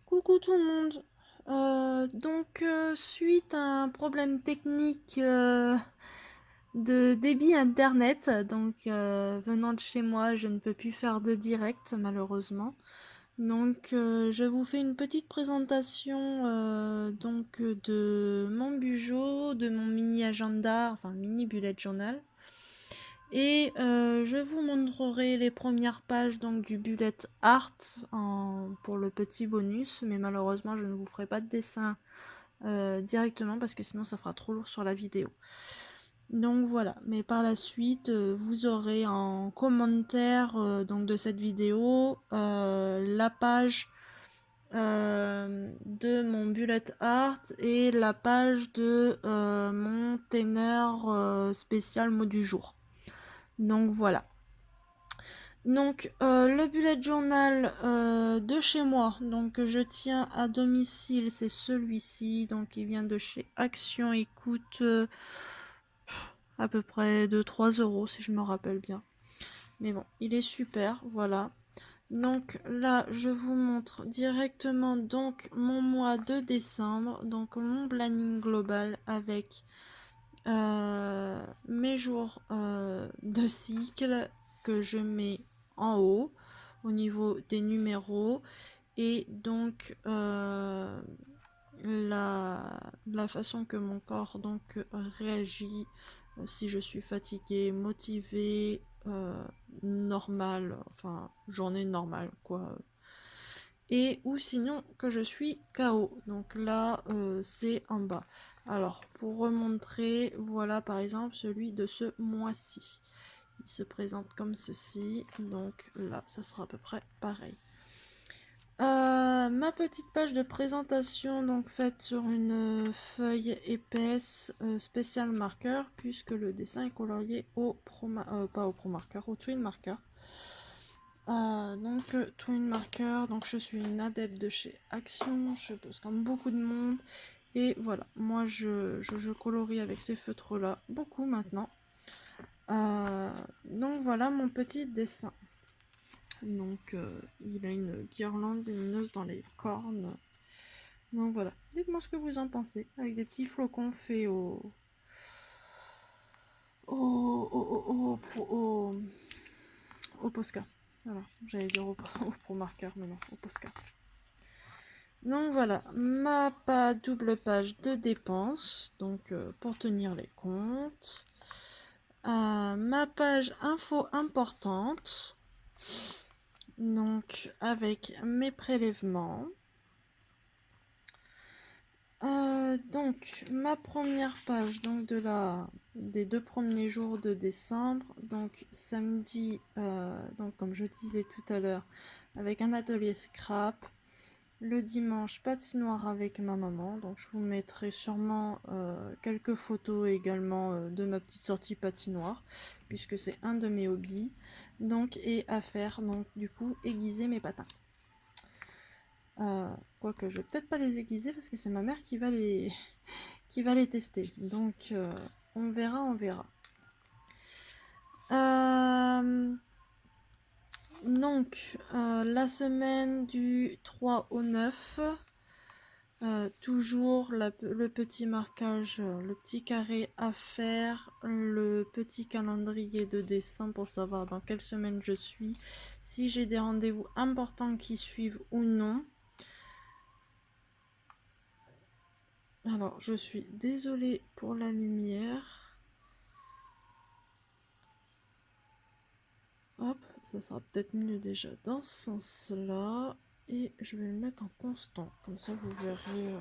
Coucou tout le monde. Suite à un problème technique de débit internet, venant de chez moi, je ne peux plus faire de direct malheureusement. Je vous fais une petite présentation de mon bujo, de mon mini agenda, enfin mini bullet journal. Je vous montrerai les premières pages du bullet art pour le petit bonus, mais malheureusement je ne vous ferai pas de dessin directement parce que sinon ça fera trop lourd sur la vidéo. Donc voilà, mais par la suite vous aurez en commentaire de cette vidéo la page de mon bullet art et la page de mon teneur spécial mot du jour. Donc voilà. Le bullet journal de chez moi, que je tiens à domicile, c'est celui-ci. Donc il vient de chez Action, il coûte à peu près de 3 euros si je me rappelle bien. Mais bon, il est super, voilà. Donc là, je vous montre directement mon mois de décembre, donc mon planning global avec mes jours de cycle que je mets en haut au niveau des numéros et la façon que mon corps réagit si je suis fatiguée, motivée, normale, enfin journée normale quoi, et ou sinon que je suis KO. Donc là c'est en bas. Alors pour remontrer, voilà par exemple celui de ce mois-ci. Il se présente comme ceci. Donc là ça sera à peu près pareil. Ma petite page de présentation faite sur une feuille épaisse spécial marqueur puisque le dessin est colorié pas au pro marqueur, au twin marqueur. Twin marker, donc je suis une adepte de chez Action, je pose comme beaucoup de monde. Et voilà, moi je colorie avec ces feutres là beaucoup maintenant. Donc voilà mon petit dessin. Il a une guirlande lumineuse dans les cornes. Donc voilà, dites-moi ce que vous en pensez, avec des petits flocons faits au Posca. Voilà, j'allais dire au Pro Marker, mais non, au Posca. Donc voilà, double page de dépenses, pour tenir les comptes. Ma page info importante, avec mes prélèvements. Ma première page des 2 premiers jours de décembre, samedi, comme je disais tout à l'heure, avec un atelier scrap. Le dimanche, patinoire avec ma maman. Donc je vous mettrai sûrement quelques photos également de ma petite sortie patinoire, puisque c'est un de mes hobbies. Et à faire, du coup, aiguiser mes patins. Quoique je vais peut-être pas les aiguiser parce que c'est ma mère qui va qui va les tester. On verra, on verra. La semaine du 3 au 9, toujours le petit marquage, le petit carré à faire, le petit calendrier de dessin pour savoir dans quelle semaine je suis, si j'ai des rendez-vous importants qui suivent ou non. Alors, je suis désolée pour la lumière. Hop, ça sera peut-être mieux déjà dans ce sens-là. Et je vais le mettre en constant, comme ça vous verrez.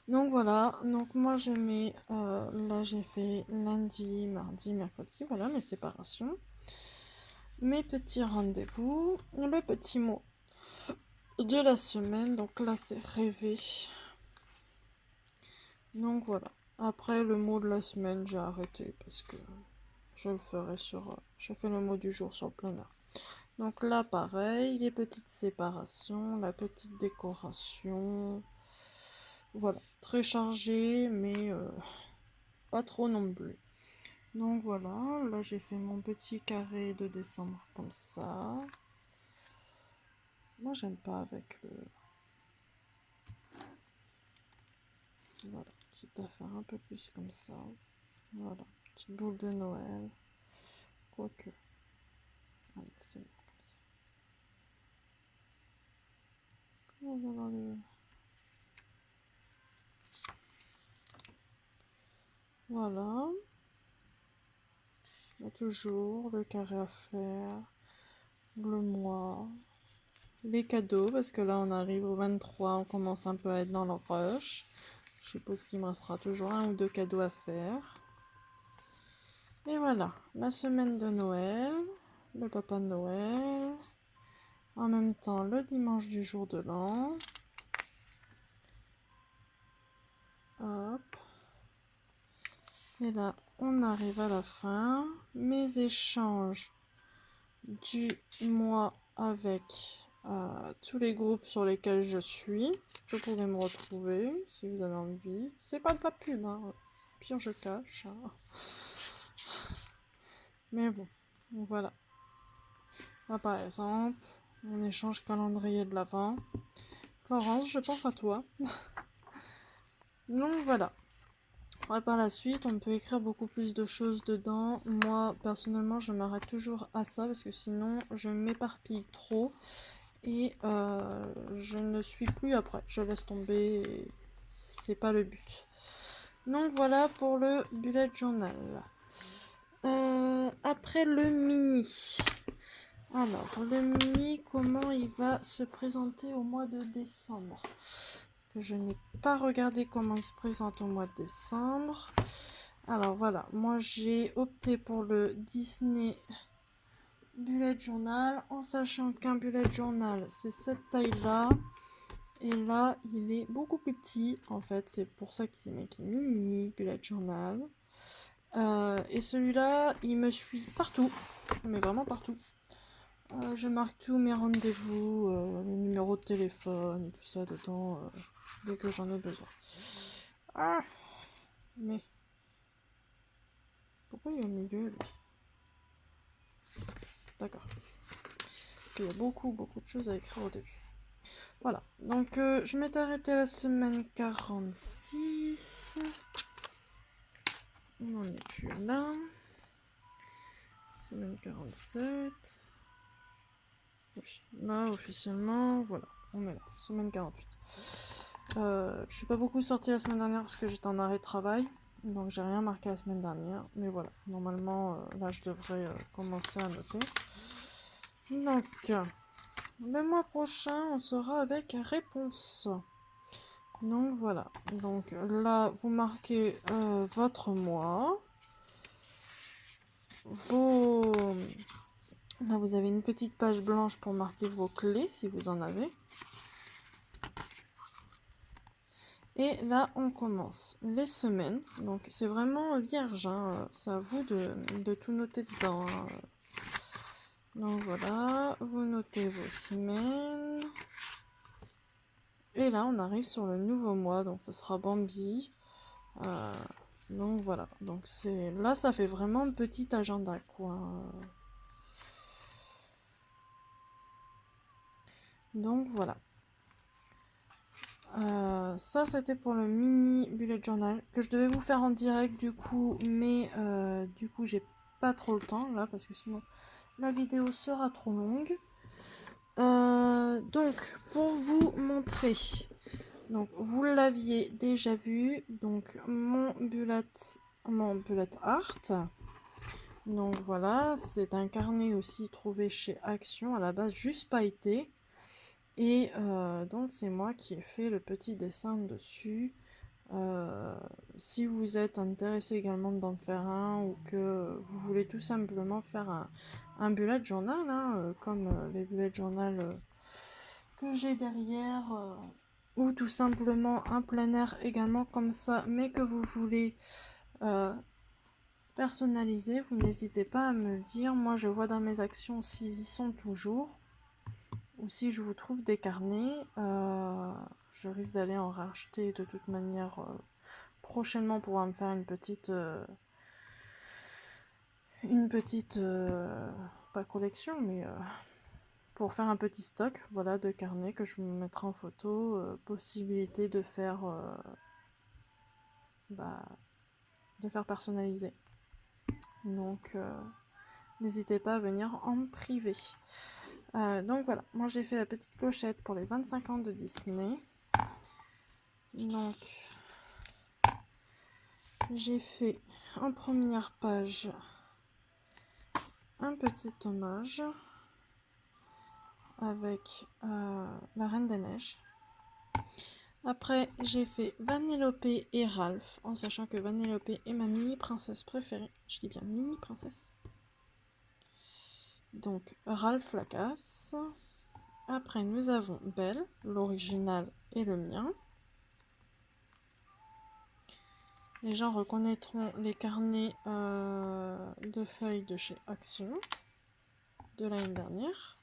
Donc voilà, moi je mets, là j'ai fait lundi, mardi, mercredi, voilà mes séparations. Mes petits rendez-vous, le petit mot de la semaine, donc là c'est rêver. Donc voilà, après le mot de la semaine j'ai arrêté parce que je le ferai je fais le mot du jour sur le planeur. Donc là pareil, les petites séparations, la petite décoration. Voilà, très chargé, mais pas trop non plus. Donc voilà, là j'ai fait mon petit carré de décembre comme ça. Moi, j'aime pas avec le... Voilà, quitte à faire un peu plus comme ça. Voilà, petite boule de Noël. Quoique. Allez, c'est bon comme ça. On va voir le... Voilà. Il y a toujours le carré à faire, le mois, les cadeaux, parce que là on arrive au 23, on commence un peu à être dans le rush. Je suppose qu'il me restera toujours 1 ou 2 cadeaux à faire. Et voilà, la semaine de Noël, le papa de Noël, en même temps le dimanche du jour de l'an. Hop. Et là, on arrive à la fin. Mes échanges du mois avec tous les groupes sur lesquels je suis. Vous pouvez me retrouver si vous avez envie. C'est pas de la pub, hein. Pire je cache. Hein. Mais bon, voilà. Là, par exemple, mon échange calendrier de l'Avent. Florence, je pense à toi. Donc voilà. Ouais, par la suite, on peut écrire beaucoup plus de choses dedans. Moi, personnellement, je m'arrête toujours à ça parce que sinon, je m'éparpille trop et je ne suis plus après. Je laisse tomber et c'est pas le but. Donc voilà pour le bullet journal. Après le mini. Alors, le mini, comment il va se présenter au mois de décembre? Que je n'ai pas regardé comment il se présente au mois de décembre. Alors voilà, moi j'ai opté pour le Disney Bullet Journal, en sachant qu'un Bullet Journal c'est cette taille-là. Et là, il est beaucoup plus petit, en fait, c'est pour ça qu'il est mini Bullet Journal. Et celui-là, il me suit partout, mais vraiment partout. Je marque tous mes rendez-vous, les numéros de téléphone et tout ça dedans, dès que j'en ai besoin. Ah, mais pourquoi il est au milieu, lui? D'accord. Parce qu'il y a beaucoup de choses à écrire au début. Voilà, donc je m'étais arrêtée à la semaine 46. On n'en est plus là. Semaine 47. Oui, là, officiellement, voilà, on est là. Semaine 48. Je suis pas beaucoup sortie la semaine dernière parce que j'étais en arrêt de travail. Donc j'ai rien marqué la semaine dernière. Mais voilà, normalement, là, je devrais commencer à noter. Donc, le mois prochain, on sera avec réponse. Donc voilà. Donc là, vous marquez votre mois. Là, vous avez une petite page blanche pour marquer vos clés si vous en avez. Et là, on commence les semaines. Donc, c'est vraiment vierge. Hein. C'est à vous de tout noter dedans. Hein. Donc, voilà. Vous notez vos semaines. Et là, on arrive sur le nouveau mois. Donc, ce sera Bambi. Donc, voilà. Donc, là, ça fait vraiment un petit agenda, quoi. Donc, voilà. Ça c'était pour le mini bullet journal que je devais vous faire en direct du coup, mais du coup j'ai pas trop le temps là parce que sinon la vidéo sera trop longue. Donc pour vous montrer, donc vous l'aviez déjà vu, donc mon bullet art. Donc voilà, c'est un carnet aussi trouvé chez Action, à la base juste pailleté. Et donc c'est moi qui ai fait le petit dessin dessus. Si vous êtes intéressé également d'en faire un ou que vous voulez tout simplement faire un bullet journal, hein, comme les bullet journal que j'ai derrière, ou tout simplement un plein air également comme ça, mais que vous voulez personnaliser, vous n'hésitez pas à me le dire. Moi je vois dans mes actions s'ils y sont toujours. Ou si je vous trouve des carnets, je risque d'aller en racheter de toute manière prochainement pour pouvoir me faire une petite pas collection, mais pour faire un petit stock, voilà, de carnet que je me mettrai en photo. Possibilité de faire, de faire personnaliser. Donc, n'hésitez pas à venir en privé. Donc voilà, moi j'ai fait la petite clochette pour les 25 ans de Disney. Donc, j'ai fait en première page un petit hommage avec la Reine des Neiges. Après, j'ai fait Vanellope et Ralph, en sachant que Vanellope est ma mini princesse préférée. Je dis bien mini princesse. Donc, Ralph Lacasse. Après, nous avons Belle, l'original et le mien. Les gens reconnaîtront les carnets de feuilles de chez Action de l'année dernière.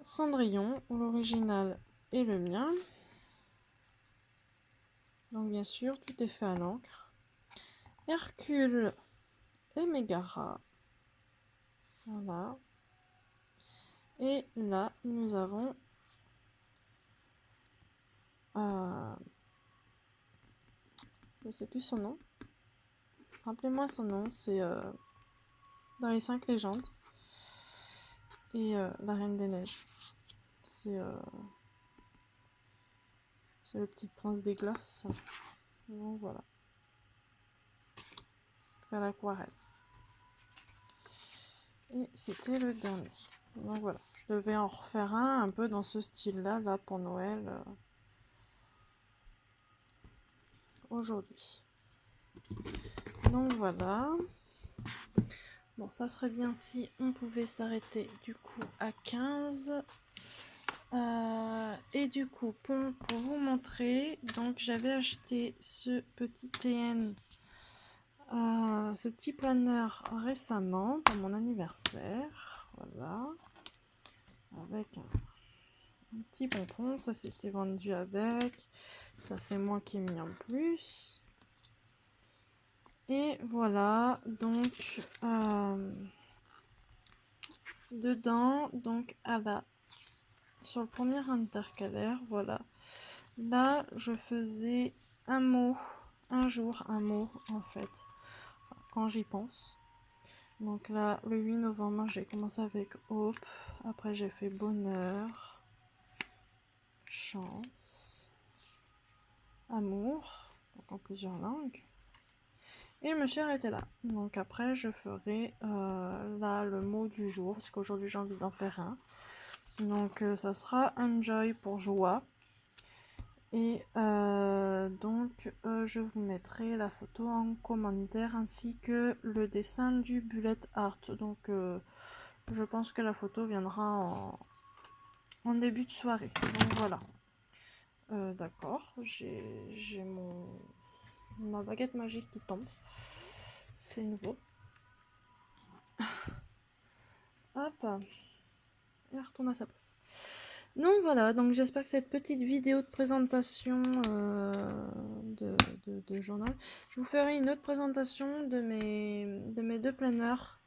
Cendrillon, l'original et le mien. Donc bien sûr, tout est fait à l'encre. Hercule et Mégara. Voilà. Et là, nous avons je ne sais plus son nom. Rappelez-moi son nom, c'est dans les 5 légendes. Et la Reine des Neiges. C'est le petit prince des glaces. Donc voilà. À l'aquarelle. Et c'était le dernier. Donc voilà. Je devais en refaire un peu dans ce style-là, là, pour Noël. Aujourd'hui. Donc voilà. Bon, ça serait bien si on pouvait s'arrêter du coup à 15. Et du coup, pour vous montrer, donc j'avais acheté ce petit TN, ce petit planeur récemment pour mon anniversaire. Voilà. Avec un petit pompon. Ça, c'était vendu avec. Ça, c'est moi qui ai mis en plus. Et voilà, donc dedans, donc sur le premier intercalaire, voilà. Là, je faisais un mot, un jour, un mot en fait, enfin, quand j'y pense. Donc là, le 8 novembre, j'ai commencé avec Hope. Après, j'ai fait bonheur, chance, amour, donc en plusieurs langues. Et je me suis arrêtée là. Donc après, je ferai là le mot du jour, parce qu'aujourd'hui j'ai envie d'en faire un. Donc ça sera enjoy pour joie. Et donc je vous mettrai la photo en commentaire ainsi que le dessin du bullet art. Donc je pense que la photo viendra en début de soirée. Donc voilà. D'accord, j'ai ma baguette magique qui tombe. C'est nouveau. Hop. Et retourne à sa place. Donc voilà, donc j'espère que cette petite vidéo de présentation de journal, je vous ferai une autre présentation de mes deux planeurs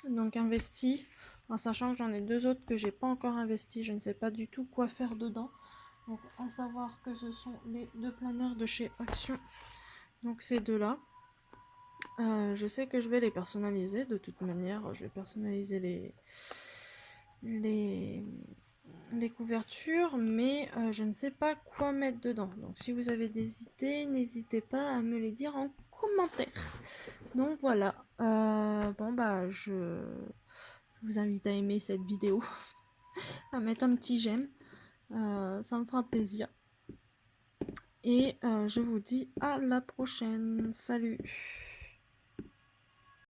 donc investis, en sachant que j'en ai deux autres que j'ai pas encore investis, je ne sais pas du tout quoi faire dedans. Donc à savoir que ce sont les deux planeurs de chez Action, donc ces deux là. Je sais que je vais les personnaliser de toute manière, je vais personnaliser les couvertures, mais je ne sais pas quoi mettre dedans. Donc si vous avez des idées, n'hésitez pas à me les dire en commentaire. Donc voilà, bon bah je vous invite à aimer cette vidéo, à mettre un petit j'aime, ça me fera plaisir. Et je vous dis à la prochaine, salut!